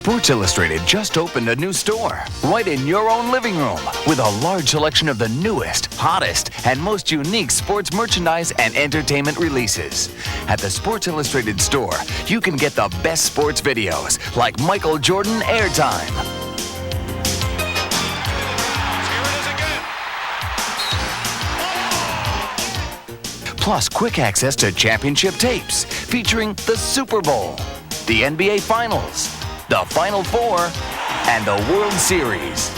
Sports Illustrated just opened a new store right in your own living room with a large selection of the newest, hottest, and most unique sports merchandise and entertainment releases. At the Sports Illustrated store, you can get the best sports videos like Michael Jordan Airtime. Plus quick access to championship tapes featuring the Super Bowl, the NBA Finals, the Final Four, and the World Series.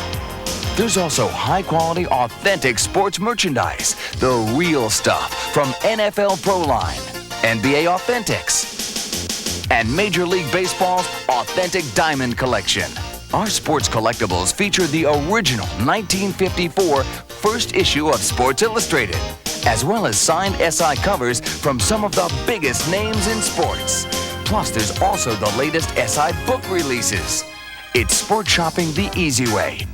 There's also high-quality, authentic sports merchandise, the real stuff from NFL Pro Line, NBA Authentics, and Major League Baseball's Authentic Diamond Collection. Our sports collectibles feature the original 1954 first issue of Sports Illustrated, as well as signed SI covers from some of the biggest names in sports. Plus, there's also the latest SI book releases. It's sport shopping the easy way.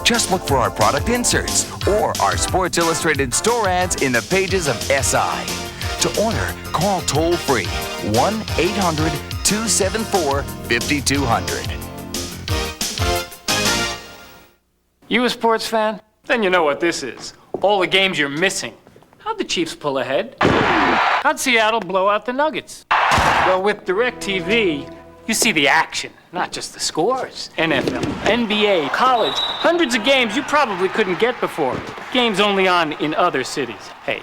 Just look for our product inserts or our Sports Illustrated store ads in the pages of SI. To order, call toll-free 1-800-274-5200. You a sports fan? Then you know what this is. All the games you're missing. How'd the Chiefs pull ahead? How'd Seattle blow out the Nuggets? Well, with DirecTV, you see the action, not just the scores. NFL, NBA, college, hundreds of games you probably couldn't get before. Games only on in other cities. Hey,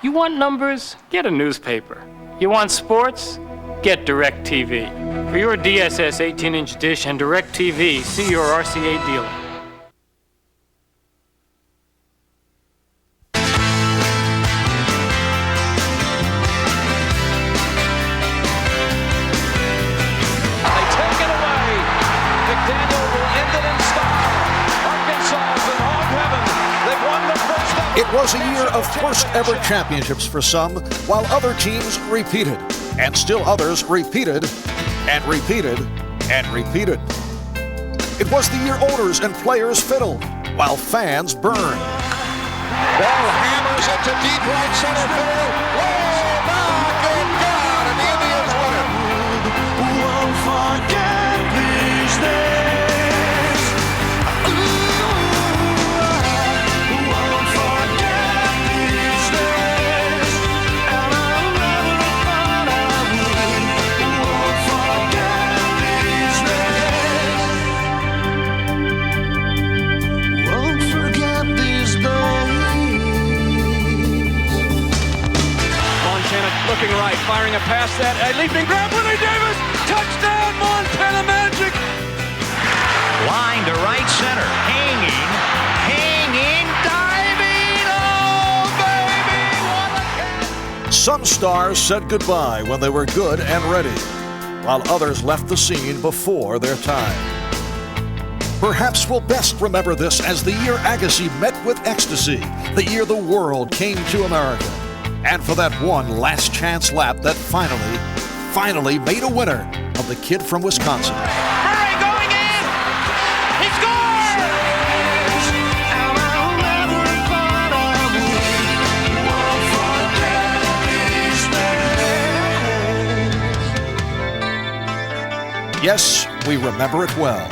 you want numbers? Get a newspaper. You want sports? Get DirecTV. For your DSS 18-inch dish and DirecTV, see your RCA dealer. It was a year of first ever championships for some, while other teams repeated, and still others repeated, and repeated, and repeated. It was the year owners and players fiddled, while fans burned. Ball hammers it to deep right center field. Way back and down, and the Indians win it. Won't forget these days. Looking right, firing a pass that a leaping grab, Willie Davis, touchdown, Montana Magic. Line to right center, hanging, diving, oh baby, what a catch! Some stars said goodbye when they were good and ready, while others left the scene before their time. Perhaps we'll best remember this as the year Agassi met with ecstasy, the year the world came to America. And for that one last chance lap that finally made a winner of the kid from Wisconsin. Murray going in! He scores! Yes, we remember it well.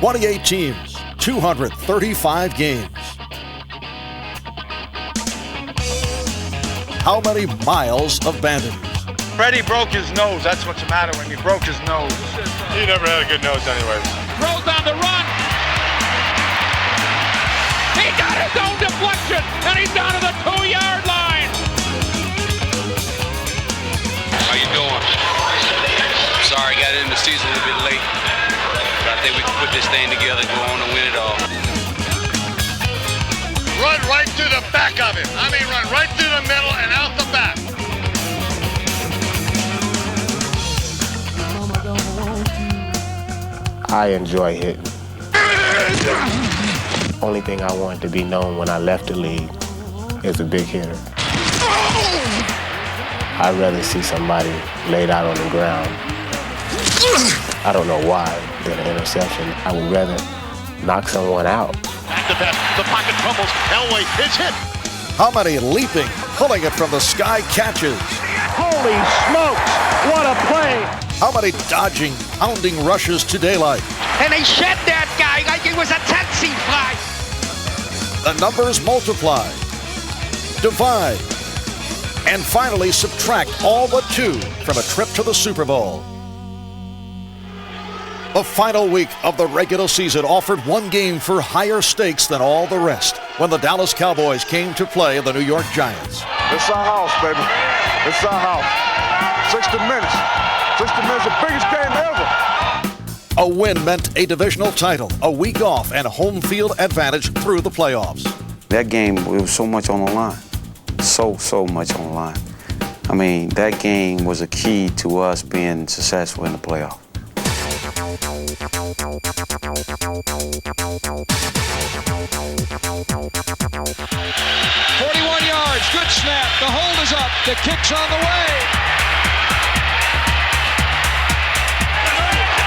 "28 teams, 235 games. How many miles of bandits?" Freddie broke his nose. That's what's the matter when he broke his nose. He never had a good nose anyway. Throws on the run. He got his own deflection, and he's down to the 2-yard line. How you doing? Sorry, got in the season a little bit late. But I think we can put this thing together, go on and win it all. Run right through the back of him. I mean, run right through the middle and out the back. I enjoy hitting. Only thing I wanted to be known when I left the league is a big hitter. I'd rather see somebody laid out on the ground. I don't know why, than an interception. I would rather knock someone out. Back to pass. The pocket crumbles. Elway is hit. How many leaping, pulling it from the sky catches? Holy smokes! What a play! How many dodging, pounding rushes to daylight? And they shed that guy like it was a taxi fly. The numbers multiply, divide, and finally subtract all but 2 from a trip to the Super Bowl. The final week of the regular season offered one game for higher stakes than all the rest when the Dallas Cowboys came to play the New York Giants. It's our house, baby. It's our house. 60 minutes. 60 minutes, the biggest game ever. A win meant a divisional title, a week off, and home field advantage through the playoffs. That game, it was so much on the line. So much on the line. I mean, that game was a key to us being successful in the playoffs. 41 yards, good snap. The hold is up. The kick's on the way.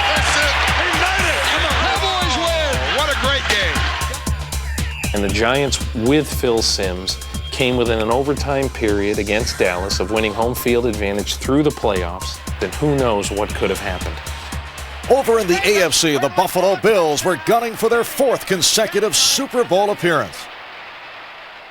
That's it. He made it. And the Cowboys win. What a great game. And the Giants, with Phil Simms, came within an overtime period against Dallas of winning home field advantage through the playoffs. Then who knows what could have happened. Over in the AFC, the Buffalo Bills were gunning for their 4th consecutive Super Bowl appearance.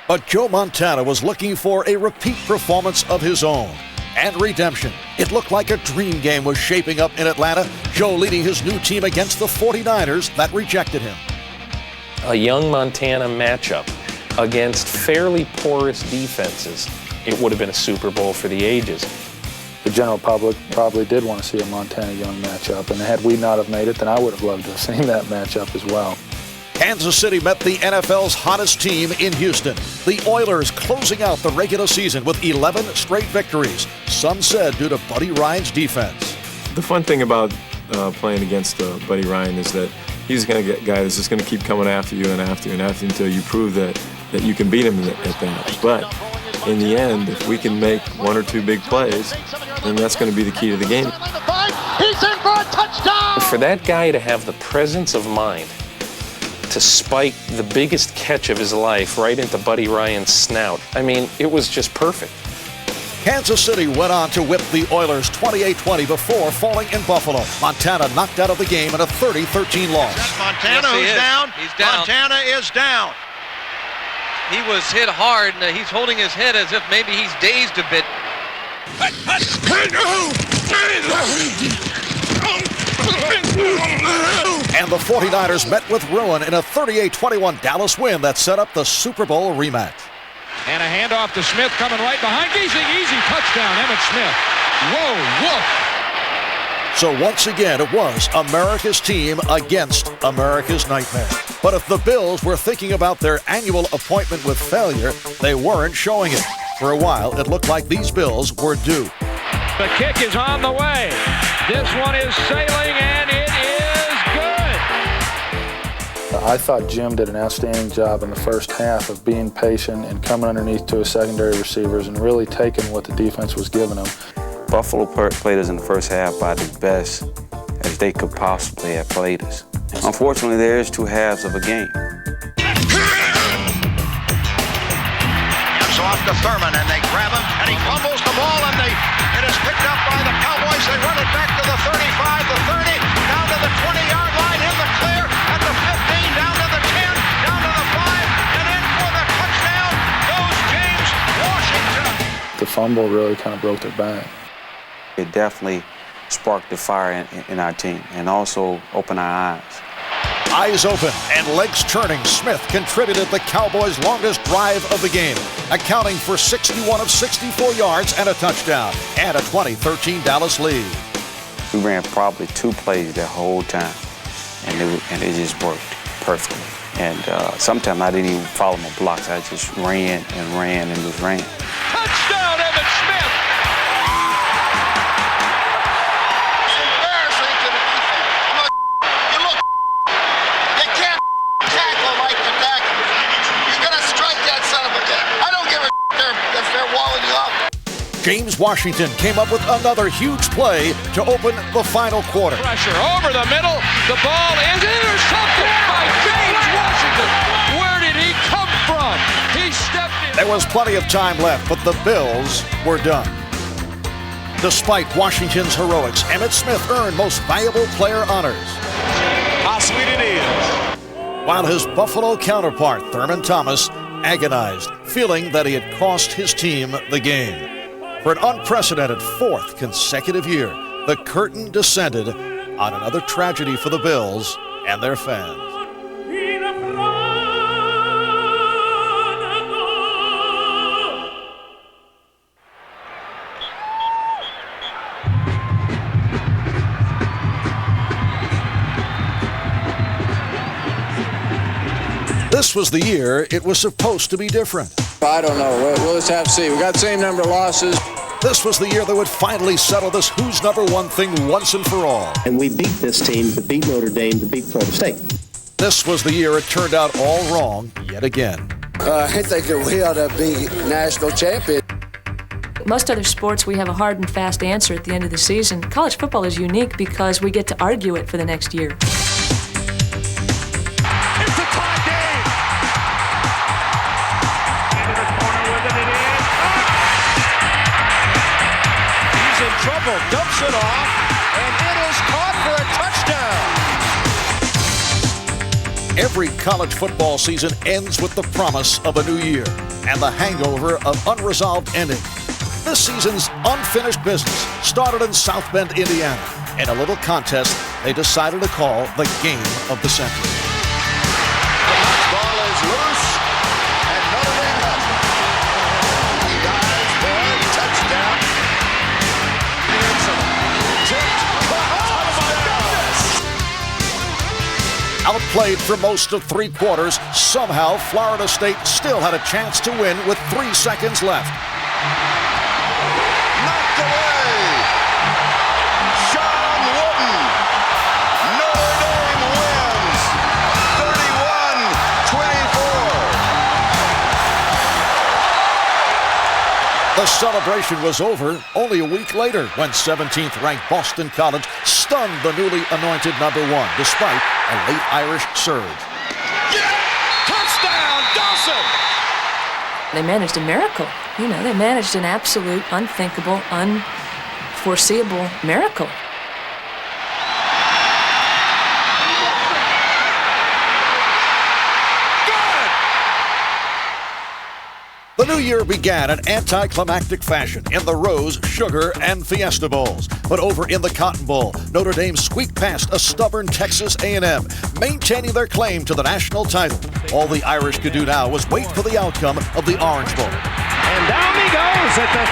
But Joe Montana was looking for a repeat performance of his own and redemption. It looked like a dream game was shaping up in Atlanta, Joe leading his new team against the 49ers that rejected him. A young Montana matchup against fairly porous defenses. It would have been a Super Bowl for the ages. The general public probably did want to see a Montana Young matchup, and had we not have made it, then I would have loved to have seen that matchup as well. Kansas City met the NFL's hottest team in Houston. The Oilers closing out the regular season with 11 straight victories, some said due to Buddy Ryan's defense. The fun thing about playing against Buddy Ryan is that he's going to get a guy that's just going to keep coming after you and after you and after you until you prove that you can beat him at that. But in the end, if we can make 1 or 2 big plays, then that's going to be the key to the game. He's in for a touchdown. For that guy to have the presence of mind to spike the biggest catch of his life right into Buddy Ryan's snout, I mean, it was just perfect. Kansas City went on to whip the Oilers 28-20 before falling in Buffalo. Montana knocked out of the game in a 30-13 loss. That's Montana who's down. He's down. Montana is down. He was hit hard, and he's holding his head as if maybe he's dazed a bit. And the 49ers met with ruin in a 38-21 Dallas win that set up the Super Bowl rematch. And a handoff to Smith coming right behind. Easy touchdown, Emmitt Smith. Whoa, woof. So once again, it was America's team against America's nightmare. But if the Bills were thinking about their annual appointment with failure, they weren't showing it. For a while, it looked like these Bills were due. The kick is on the way. This one is sailing, and it is good. I thought Jim did an outstanding job in the first half of being patient and coming underneath to his secondary receivers and really taking what the defense was giving him. Buffalo played us in the first half by the best as they could possibly have played us. Unfortunately, there is 2 halves of a game. It's off to Thurman, and they grab him, and he fumbles the ball, and it is picked up by the Cowboys. They run it back to the 35, the 30, down to the 20-yard line, in the clear, at the 15, down to the 10, down to the 5, and in for the touchdown goes James Washington. The fumble really kind of broke their back. It definitely sparked the fire in our team and also opened our eyes. Eyes open and legs turning, Smith contributed the Cowboys' longest drive of the game, accounting for 61 of 64 yards and a touchdown, and a 20-13 Dallas lead. We ran probably 2 plays that whole time, and it just worked perfectly. And sometimes I didn't even follow my blocks. I just ran and just ran. Touchdown, Emmitt Smith. James Washington came up with another huge play to open the final quarter. Pressure over the middle. The ball is intercepted by James Washington. Where did he come from? He stepped in. There was plenty of time left, but the Bills were done. Despite Washington's heroics, Emmitt Smith earned Most Valuable Player honors. How sweet it is. While his Buffalo counterpart, Thurman Thomas, agonized, feeling that he had cost his team the game. For an unprecedented fourth consecutive year, the curtain descended on another tragedy for the Bills and their fans. This was the year it was supposed to be different. I don't know. We'll just have to see. We got the same number of losses. This was the year that would finally settle this who's number one thing once and for all. And we beat this team to beat Notre Dame, to beat Florida State. This was the year it turned out all wrong yet again. I think that we ought to be national champion. Most other sports, we have a hard and fast answer at the end of the season. College football is unique because we get to argue it for the next year. Trouble, dumps it off, and it is caught for a touchdown. Every college football season ends with the promise of a new year and the hangover of unresolved endings. This season's unfinished business started in South Bend, Indiana, in a little contest they decided to call the Game of the Century. The ball is loose, and Notre Dame has it. He dives for a touchdown. Outplayed for most of three quarters, somehow Florida State still had a chance to win with 3 seconds left. Knocked away. Sean Wooden. Notre Dame wins 31-24. The celebration was over only a week later when 17th-ranked Boston College stunned the newly anointed number one despite a late Irish surge. Touchdown, Dawson! They managed a miracle. They managed an absolute, unthinkable, unforeseeable miracle. The new year began in anticlimactic fashion in the Rose, Sugar, and Fiesta Bowls. But over in the Cotton Bowl, Notre Dame squeaked past a stubborn Texas A&M, maintaining their claim to the national title. All the Irish could do now was wait for the outcome of the Orange Bowl. And down he goes at the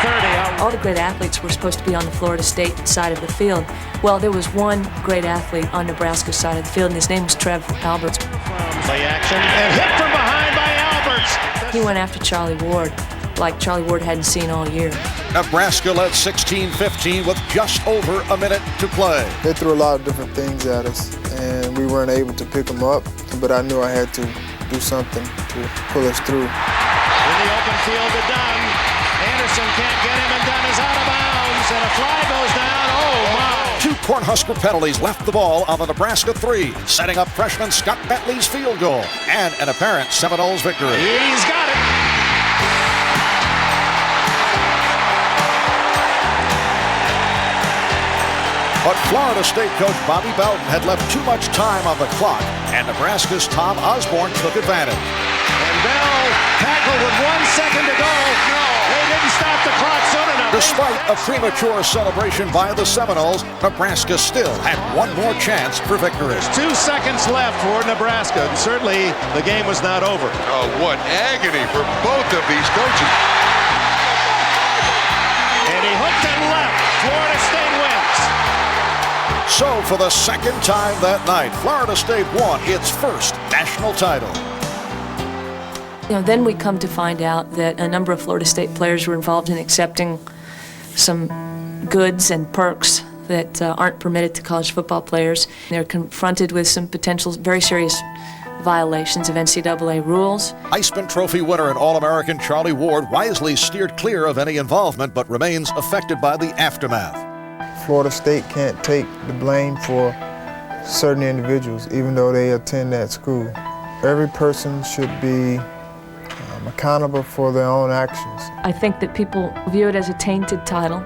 30. All the great athletes were supposed to be on the Florida State side of the field. Well, there was one great athlete on Nebraska's side of the field, and his name was Trev Alberts. Play action and hit from behind by Alberts. He went after Charlie Ward like Charlie Ward hadn't seen all year. Nebraska led 16-15 with just over a minute to play. They threw a lot of different things at us, and we weren't able to pick them up, but I knew I had to do something to pull us through. In the open field to Dunn. Anderson can't get him, and Dunn is out of bounds, and a fly goes down. Oh, my. 2 Cornhusker penalties left the ball on the Nebraska 3, setting up freshman Scott Bentley's field goal and an apparent Seminoles victory. He's got it. But Florida State coach Bobby Bowden had left too much time on the clock, and Nebraska's Tom Osborne took advantage. And Bell tackled with 1 second to go. No, they didn't stop the clock soon enough. Despite a premature celebration by the Seminoles, Nebraska still had one more chance for victory. There's 2 seconds left for Nebraska, and certainly the game was not over. Oh, what agony for both of these coaches. And he hooked it left. Florida State wins. So for the second time that night, Florida State won its first national title. Then we come to find out that a number of Florida State players were involved in accepting some goods and perks that aren't permitted to college football players. They're confronted with some potential very serious violations of NCAA rules. Heisman Trophy winner and All-American Charlie Ward wisely steered clear of any involvement but remains affected by the aftermath. Florida State can't take the blame for certain individuals, even though they attend that school. Every person should be accountable for their own actions. I think that people view it as a tainted title.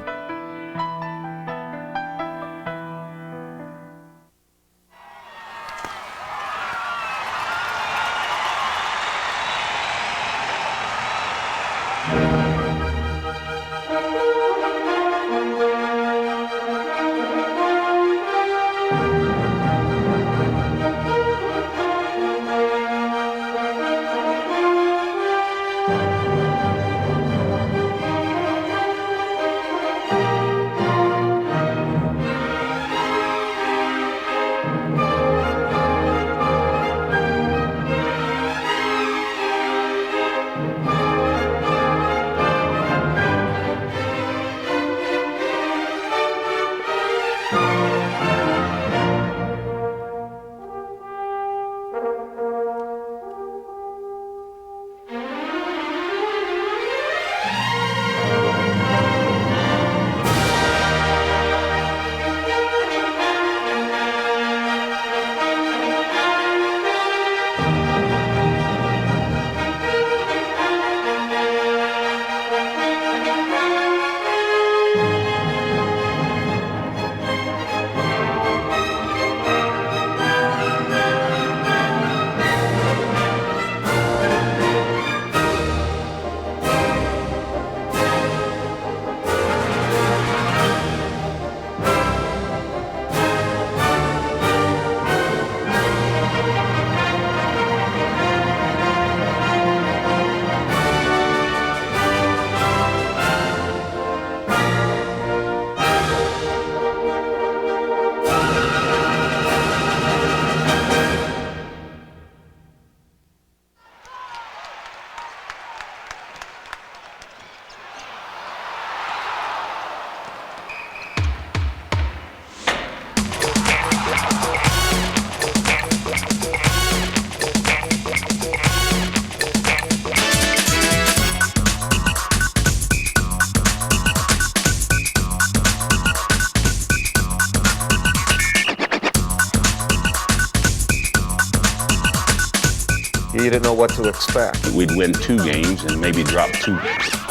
You didn't know what to expect. We'd win 2 games and maybe drop 2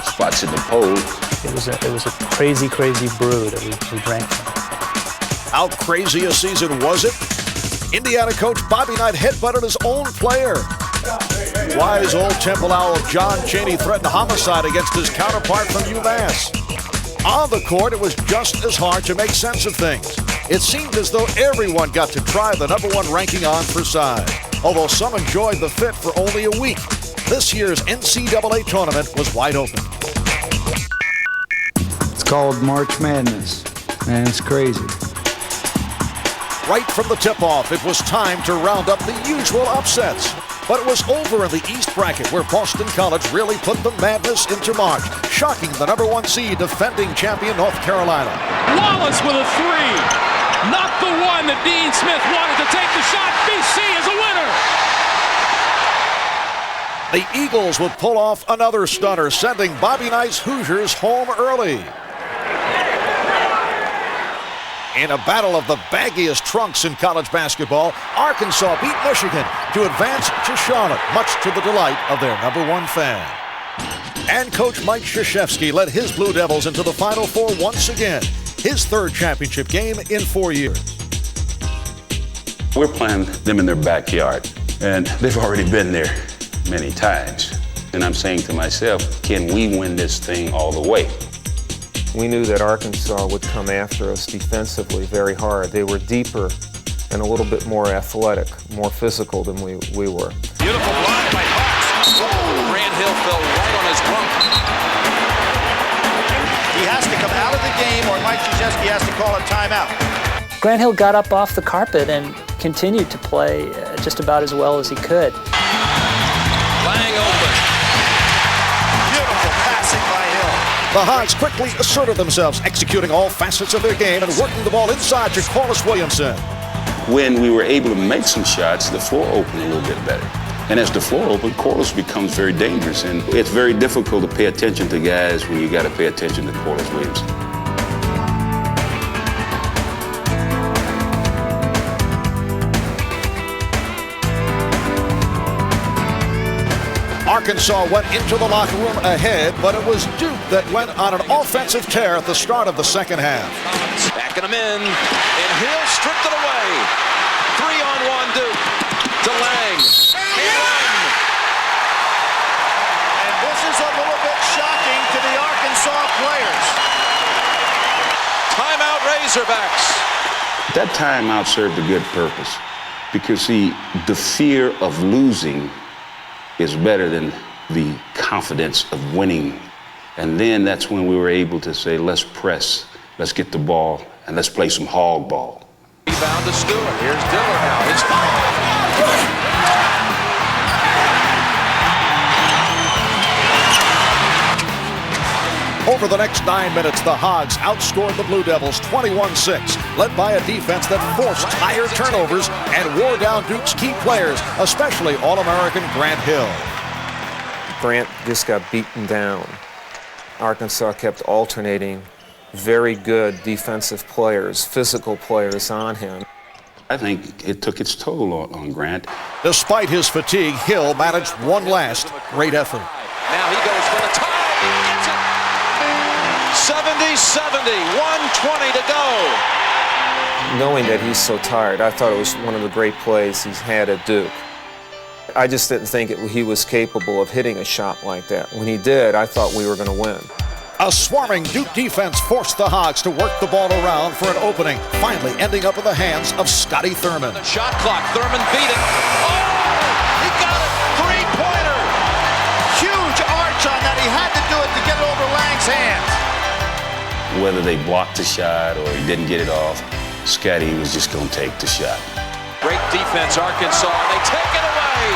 spots in the poll. It was a crazy, crazy brew that we drank from. How crazy a season was it? Indiana coach Bobby Knight headbutted his own player. Wise old Temple Owl John Chaney threatened homicide against his counterpart from UMass. On the court, it was just as hard to make sense of things. It seemed as though everyone got to try the #1 ranking on for size, although some enjoyed the fit for only a week. This year's NCAA tournament was wide open. It's called March Madness, and it's crazy. Right from the tip-off, it was time to round up the usual upsets. But it was over in the East bracket where Boston College really put the madness into March, shocking the #1 seed defending champion North Carolina. Wallace with a 3. Not the one that Dean Smith wanted to take the shot. BC is a winner. The Eagles would pull off another stunner, sending Bobby Knight's Hoosiers home early. In a battle of the baggiest trunks in college basketball, Arkansas beat Michigan to advance to Charlotte, much to the delight of their #1 fan. And Coach Mike Krzyzewski led his Blue Devils into the Final Four once again, his 3rd championship game in 4 years. We're playing them in their backyard, and they've already been there many times. And I'm saying to myself, can we win this thing all the way? We knew that Arkansas would come after us defensively very hard. They were deeper and a little bit more athletic, more physical than we were. Beautiful block by Hawks. Grant Hill fell right on his bump. He has to come out of the game or Mike Krzyzewski has to call a timeout. Grant Hill got up off the carpet and continued to play just about as well as he could. Lang open. Beautiful passing by Hill. The Hawks quickly asserted themselves, executing all facets of their game and working the ball inside to Corliss Williamson. when we were able to make some shots, the floor opened a little bit better. And as the floor opened, Corliss becomes very dangerous. And it's very difficult to pay attention to guys when you got to pay attention to Corliss Williamson. Arkansas went into the locker room ahead, but it was Duke that went on an offensive tear at the start of the second half. Backing him in, and Hill stripped it away. 3-on-1 Duke to Lang. And this is a little bit shocking to the Arkansas players. Timeout Razorbacks. That timeout served a good purpose because, see, the fear of losing is better than the confidence of winning. And then that's when we were able to say, let's press, let's get the ball, and let's play some hog ball. Rebound to Stewart. Here's Diller now. He's fouled. Over the next 9 minutes, the Hogs outscored the Blue Devils 21-6, led by a defense that forced higher turnovers and wore down Duke's key players, especially All-American Grant Hill. Grant just got beaten down. Arkansas kept alternating very good defensive players, physical players on him. I think it took its toll on Grant. Despite his fatigue, Hill managed one last great effort. Now he goes for the tie. 70-70, 1:20 to go. Knowing that he's so tired, I thought it was one of the great plays he's had at Duke. I just didn't think he was capable of hitting a shot like that. When he did, I thought we were going to win. A swarming Duke defense forced the Hogs to work the ball around for an opening, finally ending up in the hands of Scotty Thurman. The shot clock, Thurman beat it. Oh, he got it, three-pointer. Huge arch on that. He had to do it to get it over Lang's hands. Whether they blocked the shot or he didn't get it off, Scotty was just going to take the shot. Great defense, Arkansas. They take it away.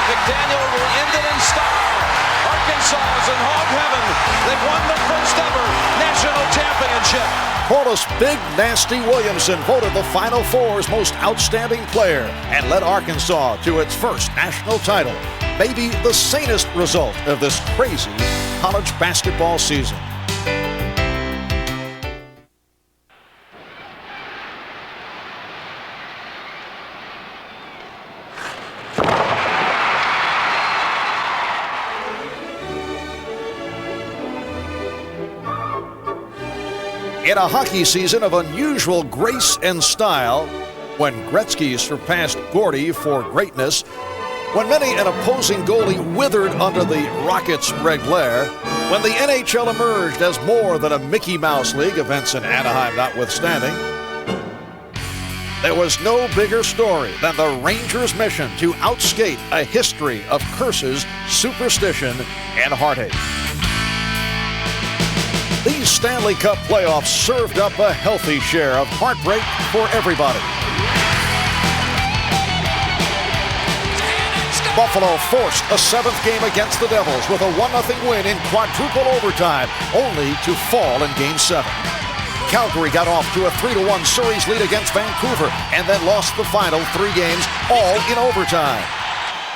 McDaniel will end it in style. Arkansas is in hog heaven. They've won the first ever national championship. Corliss Big Nasty Williamson voted the Final Four's most outstanding player and led Arkansas to its first national title. Maybe the sanest result of this crazy college basketball season. In a hockey season of unusual grace and style, when Gretzky surpassed Gordy for greatness, when many an opposing goalie withered under the Rockets' red glare, when the NHL emerged as more than a Mickey Mouse League, events in Anaheim notwithstanding, there was no bigger story than the Rangers' mission to outskate a history of curses, superstition, and heartache. These Stanley Cup playoffs served up a healthy share of heartbreak for everybody. Buffalo forced a seventh game against the Devils with a 1-0 win in quadruple overtime, only to fall in Game 7. Calgary got off to a 3-1 series lead against Vancouver and then lost the final 3 games, all in overtime.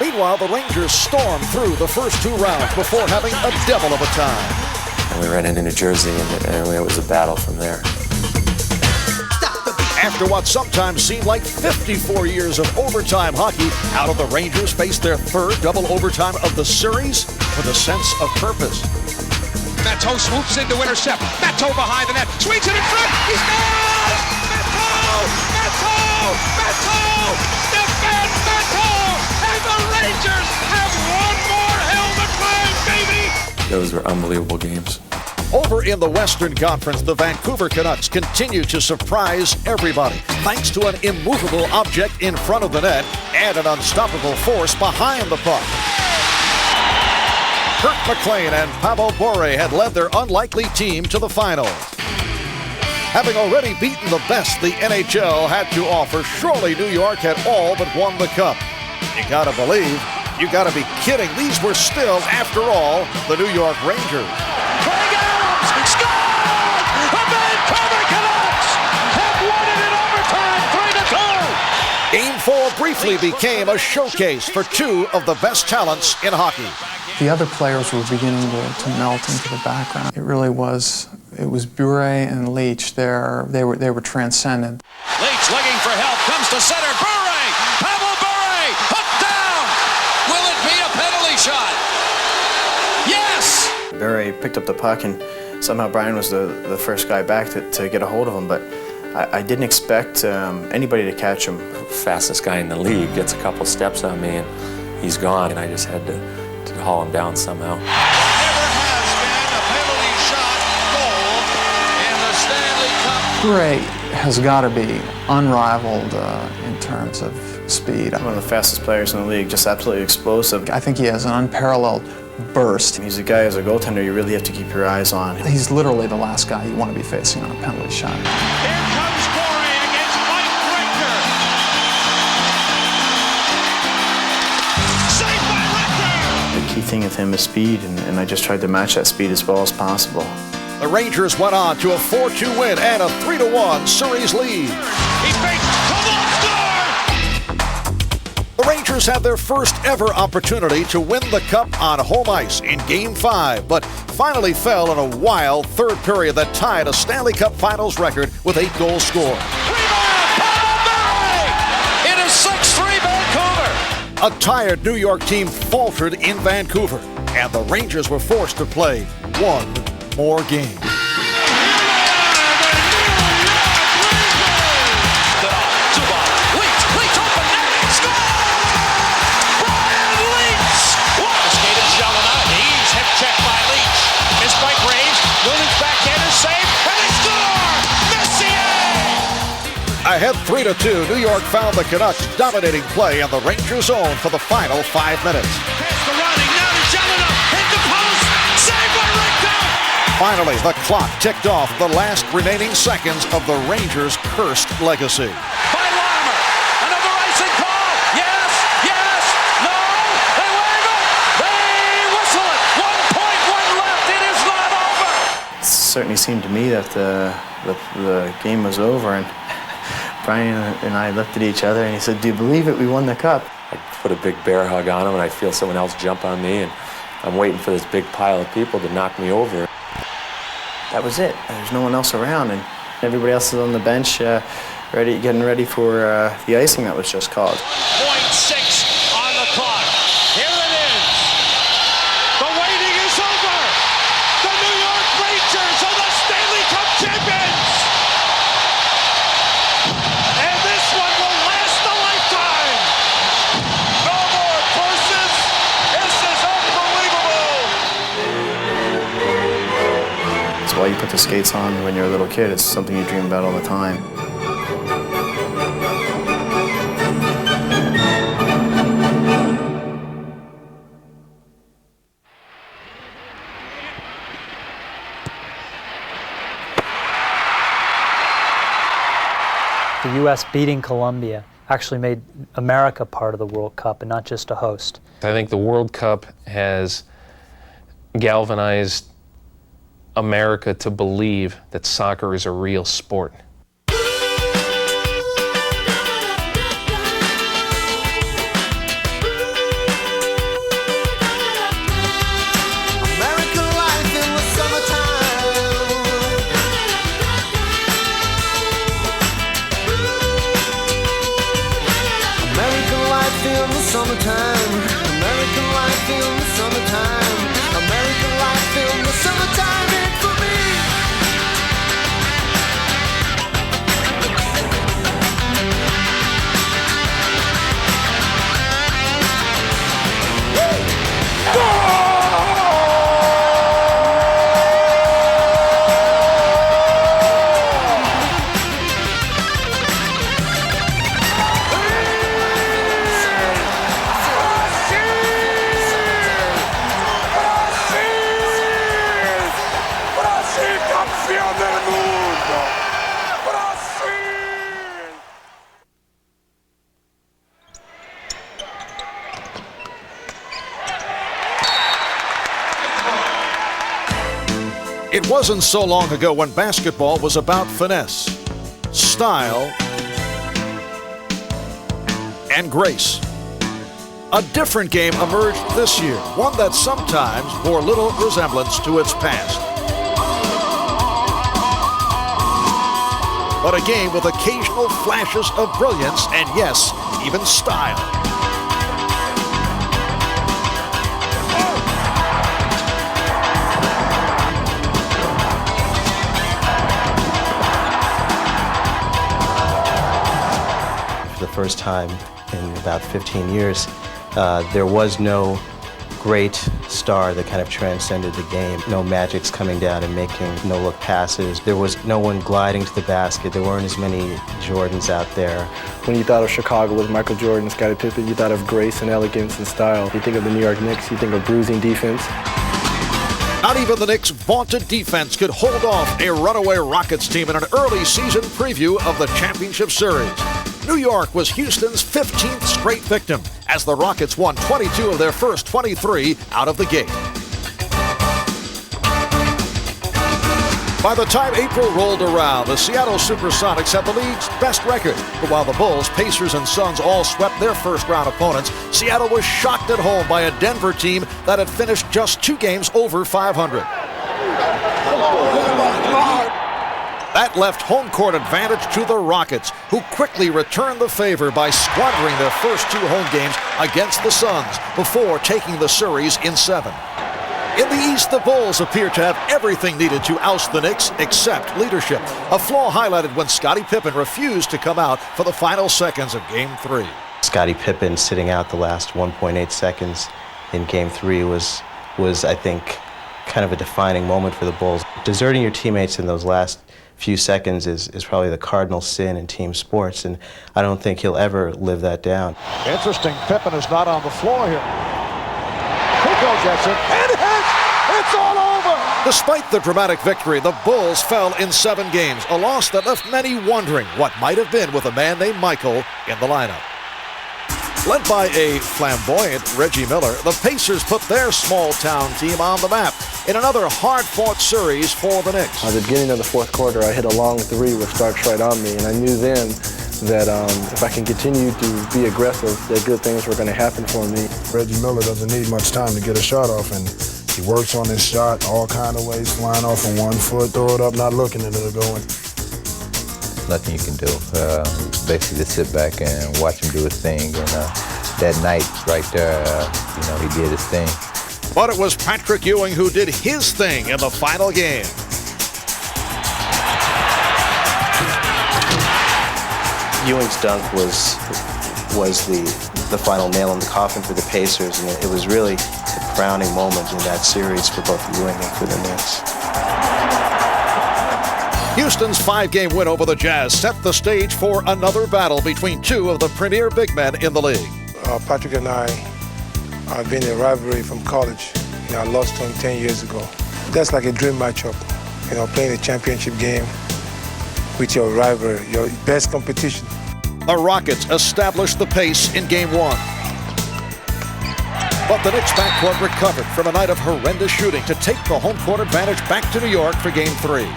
Meanwhile, the Rangers stormed through the first 2 rounds before having a devil of a time. And we ran into New Jersey, and it was a battle from there. After what sometimes seemed like 54 years of overtime hockey, out of the Rangers faced their third double overtime of the series with a sense of purpose. Matteau swoops in to intercept. Matteau behind the net. Swings it in front. He scores! Matteau! Defend Matteau! And the Rangers have one more hill to climb, baby! Those were unbelievable games. Over in the Western Conference, the Vancouver Canucks continue to surprise everybody thanks to an immovable object in front of the net and an unstoppable force behind the puck. Kurt McLean and Pavel Bure had led their unlikely team to the finals. Having already beaten the best the NHL had to offer, surely New York had all but won the cup. You gotta believe, you gotta be kidding, these were still, after all, the New York Rangers. The Vancouver Canucks have won it in overtime, 3-2. Four briefly became a showcase for two of the best talents in hockey. The other players were beginning to melt into the background. It really was. It was Bure and Leach. They were transcendent. Leach looking for help, comes to center. Bure! Pavel Bure! Hooked down! Will it be a penalty shot? Yes! Bure picked up the puck, and somehow Brian was the first guy back to get a hold of him, but I didn't expect anybody to catch him. Fastest guy in the league gets a couple steps on me, and he's gone, and I just had to haul him down somehow. Never has been a penalty shot goal in the Stanley Cup. Bure has got to be unrivaled in terms of speed. One of the fastest players in the league, just absolutely explosive. I think he has an unparalleled burst. He's a guy, as a goaltender, you really have to keep your eyes on. He's literally the last guy you want to be facing on a penalty shot. Here comes Bure against Mike Richter. Saved by Richter! The key thing with him is speed, and I just tried to match that speed as well as possible. The Rangers went on to a 4-2 win and a 3-1 series lead. He fakes, The Rangers had their first ever opportunity to win the Cup on home ice in Game 5, but finally fell in a wild third period that tied a Stanley Cup Finals record with 8 goals scored. It is 6-3 Vancouver. A tired New York team faltered in Vancouver, and the Rangers were forced to play one more game. Ahead 3-2, New York found the Canucks dominating play in the Rangers' zone for the final 5 minutes. Finally, the clock ticked off the last remaining seconds of the Rangers' cursed legacy. By Latimer, another icing call. Yes, yes, no, they wave it, they whistle it. 1.1 left, it is not over. It certainly seemed to me that the game was over, and Brian and I looked at each other, and he said, "Do you believe it? We won the Cup." I put a big bear hug on him, and I feel someone else jump on me, and I'm waiting for this big pile of people to knock me over. That was it. There's no one else around, and everybody else is on the bench getting ready for the icing that was just called. 0.6 on the clock. Here it is. The waiting is over. The New York Rangers are the Stanley Cup champions. And this one will last a lifetime. No more curses. This is unbelievable. That's why you put the skates on when you're a little kid. It's something you dream about all the time. The U.S. beating Colombia actually made America part of the World Cup and not just a host. I think the World Cup has galvanized America to believe that soccer is a real sport. Summertime, American life in the summertime, American life in the summertime, it's for me. It wasn't so long ago when basketball was about finesse, style, and grace. A different game emerged this year, one that sometimes bore little resemblance to its past. But a game with occasional flashes of brilliance and, yes, even style. For the first time in about 15 years, there was no great star that kind of transcended the game. No Magics coming down and making no-look passes. There was no one gliding to the basket. There weren't as many Jordans out there. When you thought of Chicago with Michael Jordan and Scottie Pippen, you thought of grace and elegance and style. You think of the New York Knicks, you think of bruising defense. Not even the Knicks' vaunted defense could hold off a runaway Rockets team in an early season preview of the championship series. New York was Houston's 15th straight victim as the Rockets won 22 of their first 23 out of the gate. By the time April rolled around, the Seattle Supersonics had the league's best record. But while the Bulls, Pacers, and Suns all swept their first-round opponents, Seattle was shocked at home by a Denver team that had finished just 2 games over 500. That left home court advantage to the Rockets, who quickly returned the favor by squandering their first 2 home games against the Suns before taking the series in 7. In the East, the Bulls appeared to have everything needed to oust the Knicks except leadership, a flaw highlighted when Scottie Pippen refused to come out for the final seconds of Game 3. Scottie Pippen sitting out the last 1.8 seconds in Game 3 was, I think, kind of a defining moment for the Bulls. Deserting your teammates in those last few seconds is probably the cardinal sin in team sports, and I don't think he'll ever live that down. Interesting, Pippen is not on the floor here. Pico gets it, and hits! It's all over! Despite the dramatic victory, the Bulls fell in 7 games, a loss that left many wondering what might have been with a man named Michael in the lineup. Led by a flamboyant Reggie Miller, the Pacers put their small-town team on the map in another hard-fought series for the Knicks. At the beginning of the fourth quarter, I hit a long 3 with Starks right on me, and I knew then that if I can continue to be aggressive, that good things were going to happen for me. Reggie Miller doesn't need much time to get a shot off, and he works on his shot all kind of ways, flying off on 1 foot, throw it up, not looking, and it'll go in. Nothing you can do. Basically just sit back and watch him do his thing, and that night right there, he did his thing. But it was Patrick Ewing who did his thing in the final game. Ewing's dunk was the final nail in the coffin for the Pacers, and it was really the crowning moment in that series for both Ewing and for the Knicks. Houston's 5-game win over the Jazz set the stage for another battle between 2 of the premier big men in the league. Patrick and I have been a rivalry from college. I lost to him 10 years ago. That's like a dream matchup. Playing a championship game with your rival, your best competition. The Rockets established the pace in Game 1. But the Knicks backcourt recovered from a night of horrendous shooting to take the home court advantage back to New York for Game 3.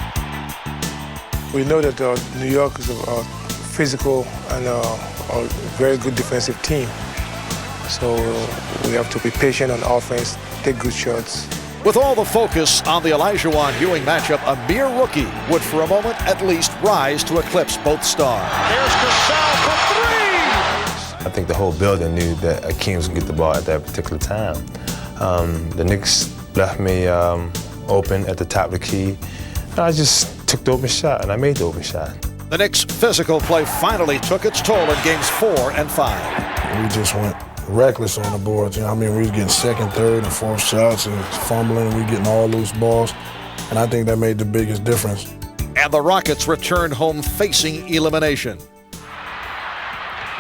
We know that New York is a physical and a very good defensive team. So we have to be patient on offense, take good shots. With all the focus on the Olajuwon Ewing matchup, a mere rookie would for a moment at least rise to eclipse both stars. Here's Cassell for 3! I think the whole building knew that Akeem was going to get the ball at that particular time. The Knicks left me open at the top of the key. And I just took the open shot, and I made the open shot. The Knicks' physical play finally took its toll in Games 4 and 5. We just went reckless on the boards. We was getting second, third, and fourth shots and fumbling, and we getting all loose balls. And I think that made the biggest difference. And the Rockets returned home facing elimination.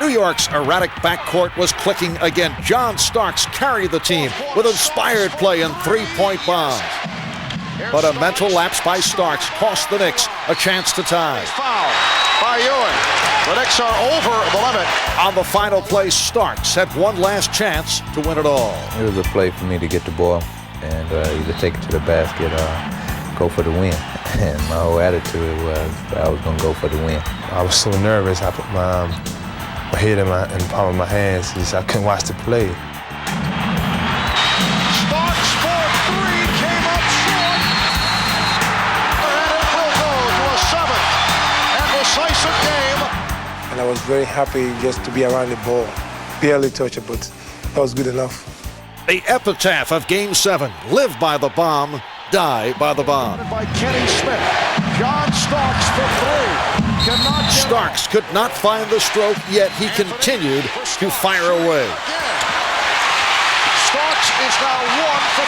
New York's erratic backcourt was clicking again. John Starks carried the team with inspired play and 3-point bombs. But a mental lapse by Starks cost the Knicks a chance to tie. Foul by Ewing. The Knicks are over the limit. On the final play, Starks had one last chance to win it all. It was a play for me to get the ball and either take it to the basket or go for the win. And my whole attitude was I was going to go for the win. I was so nervous. I put my my head in the palm of my hands. I couldn't watch the play. Starks for three, came up short. And it will go to a 7th and decisive game. And I was very happy just to be around the ball. Barely touch it, but that was good enough. The epitaph of Game 7, live by the bomb, die by the bomb. By Kenny Smith, John Starks for three. Starks could not find the stroke, yet he continued to fire away. Starks is now 1 for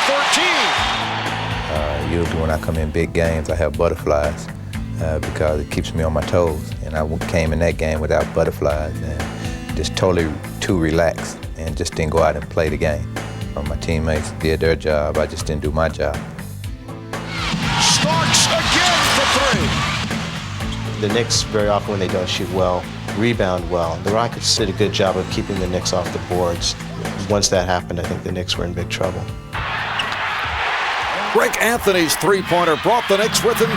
13. Usually when I come in big games, I have butterflies because it keeps me on my toes. And I came in that game without butterflies and just totally too relaxed and just didn't go out and play the game. My teammates did their job, I just didn't do my job. Starks again for three. The Knicks, very often when they don't shoot well, rebound well. The Rockets did a good job of keeping the Knicks off the boards. Once that happened, I think the Knicks were in big trouble. Greg Anthony's three-pointer brought the Knicks within 3.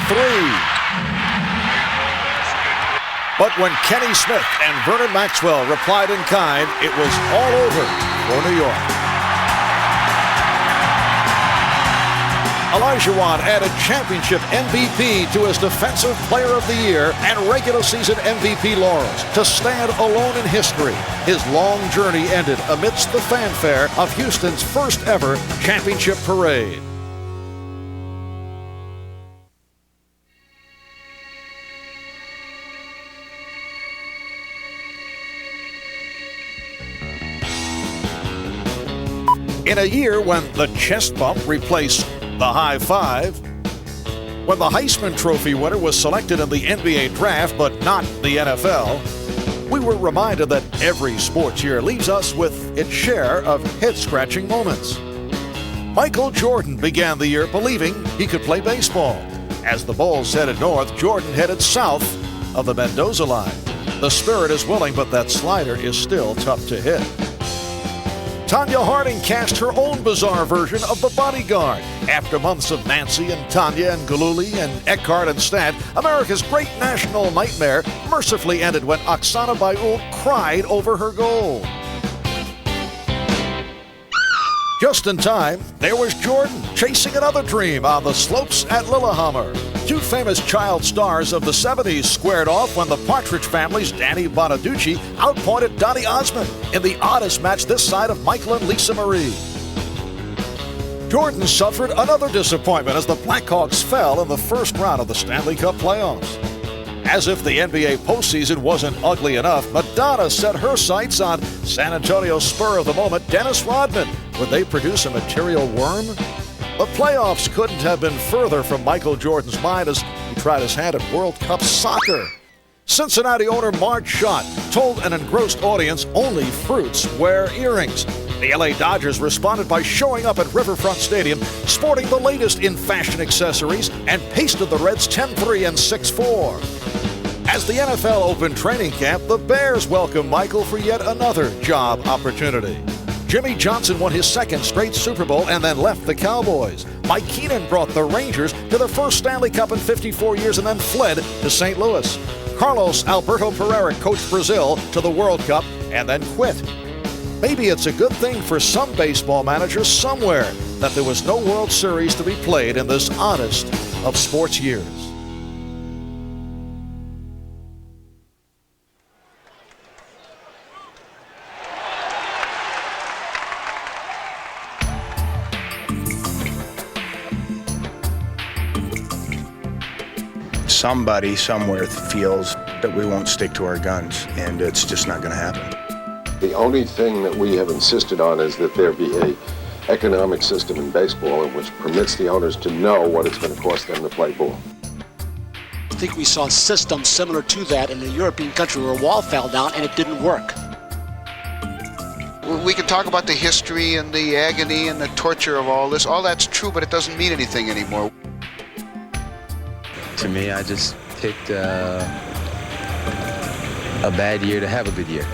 But when Kenny Smith and Vernon Maxwell replied in kind, it was all over for New York. Olajuwon added championship MVP to his Defensive Player of the Year and regular season MVP laurels to stand alone in history. His long journey ended amidst the fanfare of Houston's first ever championship parade. In a year when the chest bump replaced the high five, when the Heisman Trophy winner was selected in the NBA draft but not the NFL, we were reminded that every sports year leaves us with its share of head-scratching moments. Michael Jordan began the year believing he could play baseball. As the Bulls headed north, Jordan headed south of the Mendoza line. The spirit is willing, but that slider is still tough to hit. Tanya Harding cast her own bizarre version of The Bodyguard. After months of Nancy and Tanya and Gillooly and Eckhart and Stant, America's great national nightmare mercifully ended when Oksana Bayul cried over her goal. Just in time, there was Jordan chasing another dream on the slopes at Lillehammer. Two famous child stars of the 70s squared off when the Partridge Family's Danny Bonaducci outpointed Donny Osmond in the oddest match this side of Michael and Lisa Marie. Jordan suffered another disappointment as the Blackhawks fell in the first round of the Stanley Cup playoffs. As if the NBA postseason wasn't ugly enough, Madonna set her sights on San Antonio's spur of the moment, Dennis Rodman. Would they produce a material worm? The playoffs couldn't have been further from Michael Jordan's mind as he tried his hand at World Cup soccer. Cincinnati owner Marge Schott told an engrossed audience only fruits wear earrings. The LA Dodgers responded by showing up at Riverfront Stadium sporting the latest in fashion accessories and pasted the Reds 10-3 and 6-4. As the NFL opened training camp, the Bears welcomed Michael for yet another job opportunity. Jimmy Johnson won his second straight Super Bowl and then left the Cowboys. Mike Keenan brought the Rangers to their first Stanley Cup in 54 years and then fled to St. Louis. Carlos Alberto Pereira coached Brazil to the World Cup and then quit. Maybe it's a good thing for some baseball managers somewhere that there was no World Series to be played in this oddest of sports years. Somebody somewhere feels that we won't stick to our guns, and it's just not going to happen. The only thing that we have insisted on is that there be an economic system in baseball in which permits the owners to know what it's going to cost them to play ball. I think we saw systems similar to that in a European country where a wall fell down and it didn't work. We can talk about the history and the agony and the torture of all this. All that's true, but it doesn't mean anything anymore. To me, I just picked a bad year to have a good year.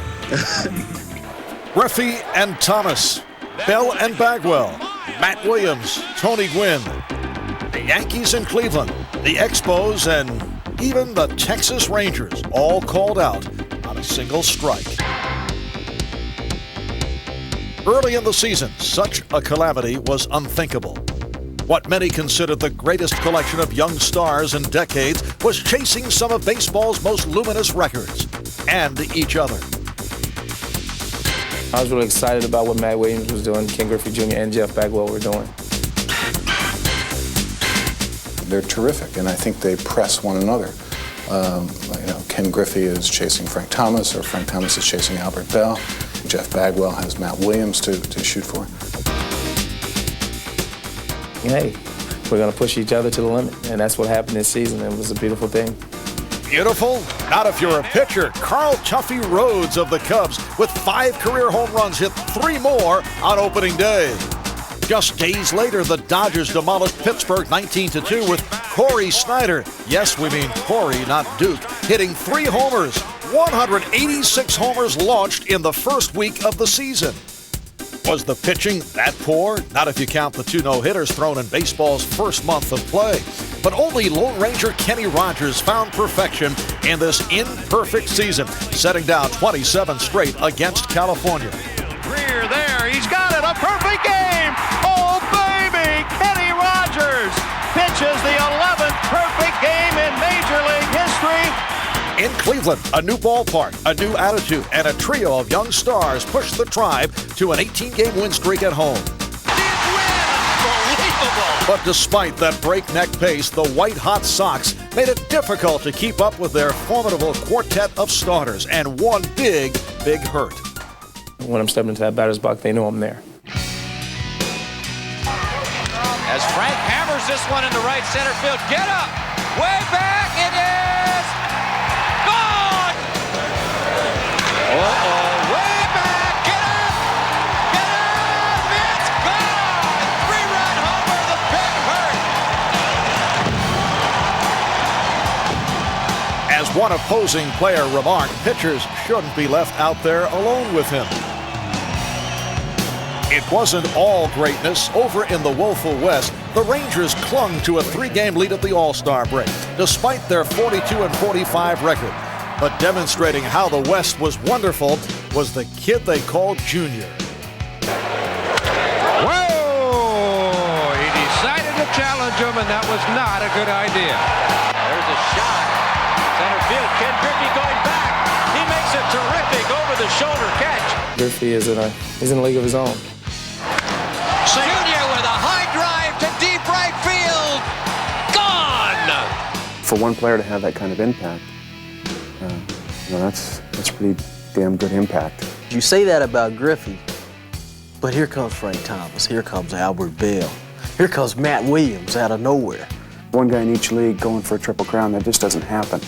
Griffey and Thomas, Bell and Bagwell, Matt Williams, Tony Gwynn, the Yankees in Cleveland, the Expos, and even the Texas Rangers all called out on a single strike. Early in the season, such a calamity was unthinkable. What many considered the greatest collection of young stars in decades was chasing some of baseball's most luminous records and each other. I was really excited about what Matt Williams was doing, Ken Griffey Jr. and Jeff Bagwell were doing. They're terrific, and I think they press one another. Ken Griffey is chasing Frank Thomas, or Frank Thomas is chasing Albert Bell. Jeff Bagwell has Matt Williams to shoot for. Hey, we're going to push each other to the limit, and that's what happened this season. It was a beautiful thing. Beautiful? Not if you're a pitcher. Carl Tuffy Rhodes of the Cubs with 5 career home runs, hit 3 more on opening day. Just days later, the Dodgers demolished Pittsburgh 19-2 with Corey Snyder, yes, we mean Corey, not Duke, hitting 3 homers. 186 homers launched in the first week of the season. Was the pitching that poor? Not if you count the 2 no-hitters thrown in baseball's first month of play. But only Lone Ranger Kenny Rogers found perfection in this imperfect season, setting down 27 straight against California. Greer there, he's got it, a perfect game! Oh baby, Kenny Rogers pitches the 11th perfect game in Major League history. In Cleveland, a new ballpark, a new attitude, and a trio of young stars pushed the Tribe to an 18-game win streak at home. Unbelievable! But despite that breakneck pace, the White-Hot Sox made it difficult to keep up with their formidable quartet of starters, and one big hurt. When I'm stepping into that batter's box, they know I'm there. As Frank hammers this one into right center field. Get up! Way back! It is gone! Uh-oh, way back! Get up! Get up! It's gone! 3-run homer, the big hurt! As one opposing player remarked, pitchers shouldn't be left out there alone with him. It wasn't all greatness. Over in the woeful West, the Rangers clung to a 3-game lead at the All-Star break, despite their 42-45 record. But demonstrating how the West was wonderful was the kid they called Junior. Whoa! He decided to challenge him, and that was not a good idea. There's a shot. Center field, Ken Griffey going back. He makes a terrific over-the-shoulder catch. Griffey is in a league of his own. Junior with a high drive to deep right field. Gone! For one player to have that kind of impact, that's pretty damn good impact. You say that about Griffey, but here comes Frank Thomas. Here comes Albert Bell. Here comes Matt Williams out of nowhere. One guy in each league going for a Triple Crown, that just doesn't happen.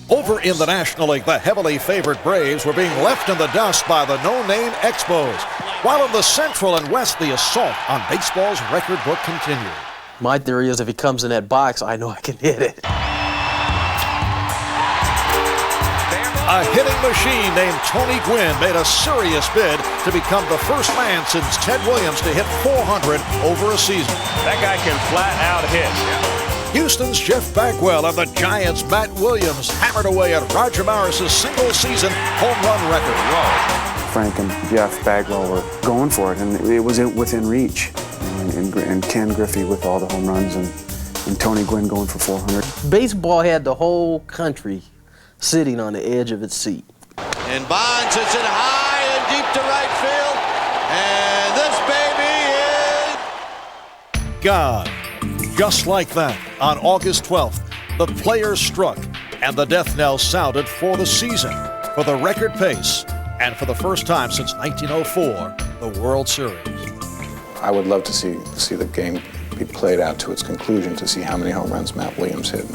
Over in the National League, the heavily favored Braves were being left in the dust by the no-name Expos. While in the Central and West, the assault on baseball's record book continued. My theory is if he comes in that box, I know I can hit it. A hitting machine named Tony Gwynn made a serious bid to become the first man since Ted Williams to hit 400 over a season. That guy can flat out hit. Houston's Jeff Bagwell and the Giants' Matt Williams hammered away at Roger Maris's single-season home run record. Whoa. Frank and Jeff Bagwell were going for it, and it was within reach. And Ken Griffey with all the home runs, and Tony Gwynn going for 400. Baseball had the whole country sitting on the edge of its seat. And Bonds hits it high and deep to right field. And this baby is gone. Just like that, on August 12th, the players struck, and the death knell sounded for the season, for the record pace, and for the first time since 1904, the World Series. I would love to see the game be played out to its conclusion, to see how many home runs Matt Williams hit,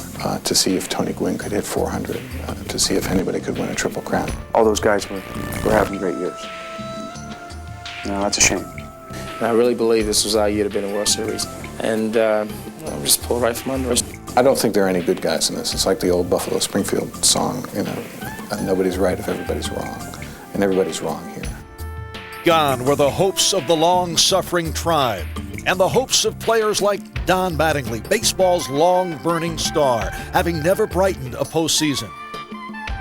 to see if Tony Gwynn could hit 400, to see if anybody could win a Triple Crown. All those guys were having great years. No, that's a shame. And I really believe this was our year to be in the World Series. And I'm just pulled right from under us. I don't think there are any good guys in this. It's like the old Buffalo Springfield song, nobody's right if everybody's wrong. And everybody's wrong here. Gone were the hopes of the long-suffering Tribe, and the hopes of players like Don Mattingly, baseball's long-burning star, having never brightened a postseason.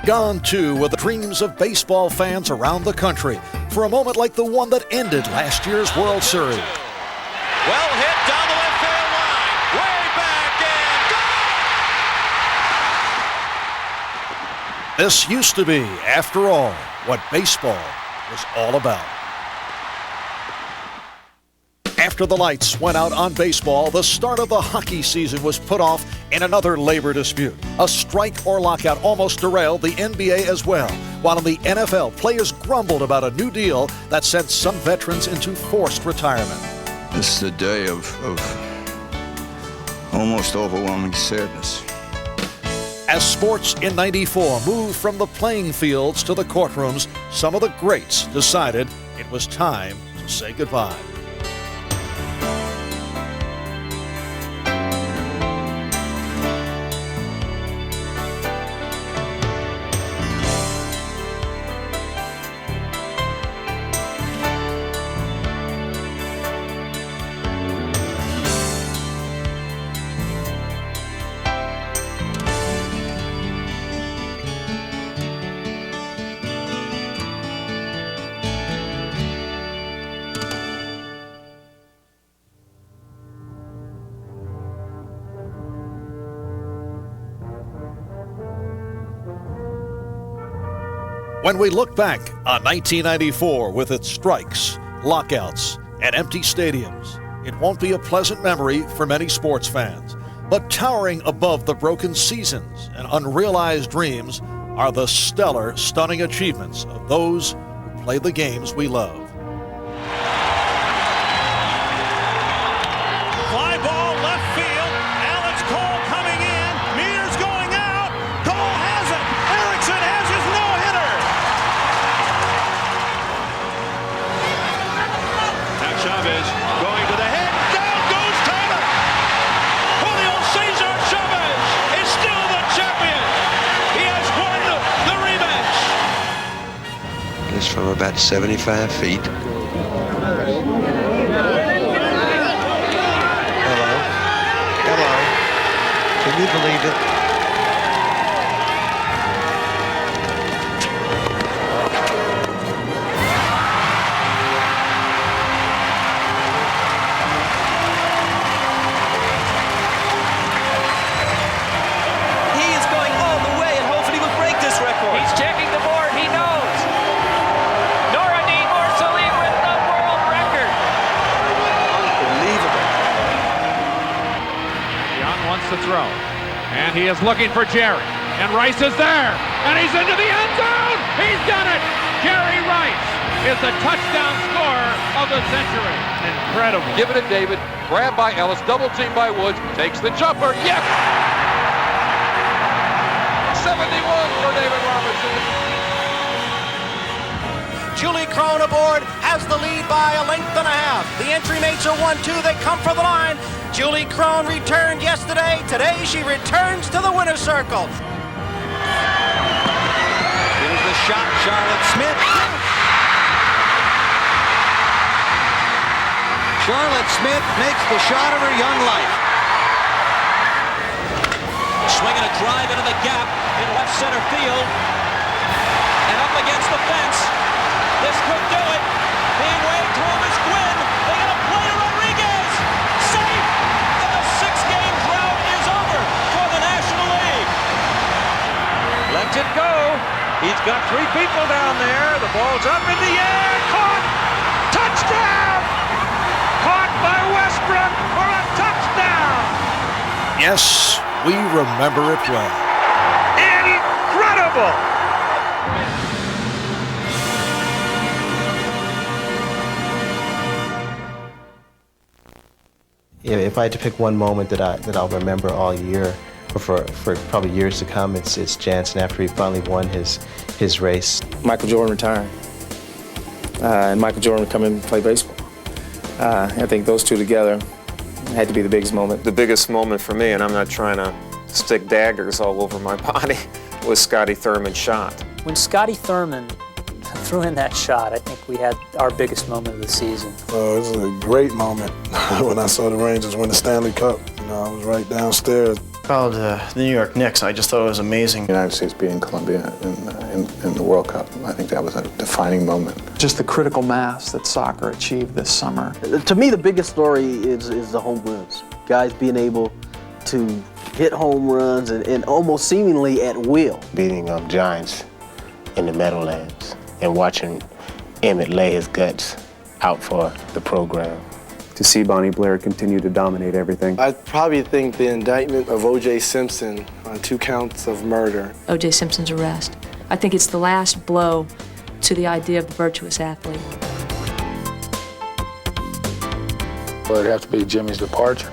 Gone, too, were the dreams of baseball fans around the country, for a moment like the one that ended last year's World Series. Well hit down the left field line. Way back and gone! This used to be, after all, what baseball was all about. After the lights went out on baseball, the start of the hockey season was put off in another labor dispute. A strike or lockout almost derailed the NBA as well, while in the NFL, players grumbled about a new deal that sent some veterans into forced retirement. This is a day of almost overwhelming sadness. As sports in '94 moved from the playing fields to the courtrooms, some of the greats decided it was time to say goodbye. When we look back on 1994 with its strikes, lockouts, and empty stadiums, it won't be a pleasant memory for many sports fans. But towering above the broken seasons and unrealized dreams are the stellar, stunning achievements of those who play the games we love. Fly ball left field. Alex Cole coming in. Meters going out. Cole has it. Erickson has his no-hitter. Now Chavez going to the head. Down goes Taylor. Julio Cesar Chavez is still the champion. He has won the rematch. It's from about 75 feet. Can you believe it? He is going all the way and hopefully will break this record. He's checking the board. He knows. Narrated Marceline with the world record. Unbelievable. Young wants to throw, and he is looking for Jerry, and Rice is there, and he's into the end zone. He's done it. Jerry Rice is the touchdown scorer of the century. Incredible. Give it to David. Grab by Ellis. Double team by Woods. Takes the jumper. Yes! 71 for David Robinson. Julie Crone aboard, has the lead by a length and a half. The entry mates are 1-2, they come for the line. Julie Crone returned yesterday. Today she returns to the winner's circle. Here's the shot, Charlotte Smith. Charlotte Smith makes the shot of her young life. Swinging a drive into the gap in left center field. And up against the fence. This could do it. Being waved home is Gwynn. They got to play to Rodriguez. Safe. And the 6-game drought is over for the National League. Lets it go. He's got 3 people down there. The ball's up in the air. Caught. Touchdown. Caught by Westbrook for a touchdown. Yes, we remember it well. Incredible. Yeah, if I had to pick one moment that I'll remember all year, or for probably years to come, it's Jansen after he finally won his race. Michael Jordan retiring, and Michael Jordan would come in and play baseball. I think those two together had to be the biggest moment. The biggest moment for me, and I'm not trying to stick daggers all over my body, was Scotty Thurman's shot. When Scotty Thurman threw in that shot, I think we had our biggest moment of the season. It was a great moment when I saw the Rangers win the Stanley Cup. I was right downstairs. Called the New York Knicks. I just thought it was amazing. The United States beating Colombia in the World Cup, I think that was a defining moment. Just the critical mass that soccer achieved this summer. To me, the biggest story is the home runs. Guys being able to hit home runs and almost seemingly at will. Beating Giants in the Meadowlands and watching Emmett lay his guts out for the program. To see Bonnie Blair continue to dominate everything. I probably think the indictment of O.J. Simpson on 2 counts of murder. O.J. Simpson's arrest. I think it's the last blow to the idea of the virtuous athlete. Well, it'd have to be Jimmy's departure.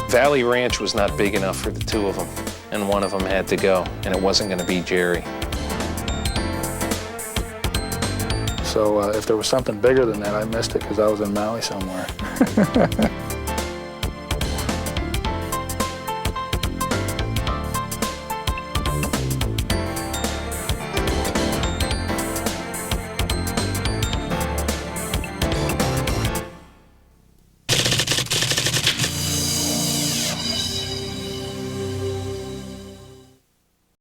Valley Ranch was not big enough for the two of them, and one of them had to go, and it wasn't going to be Jerry. So if there was something bigger than that, I missed it because I was in Maui somewhere.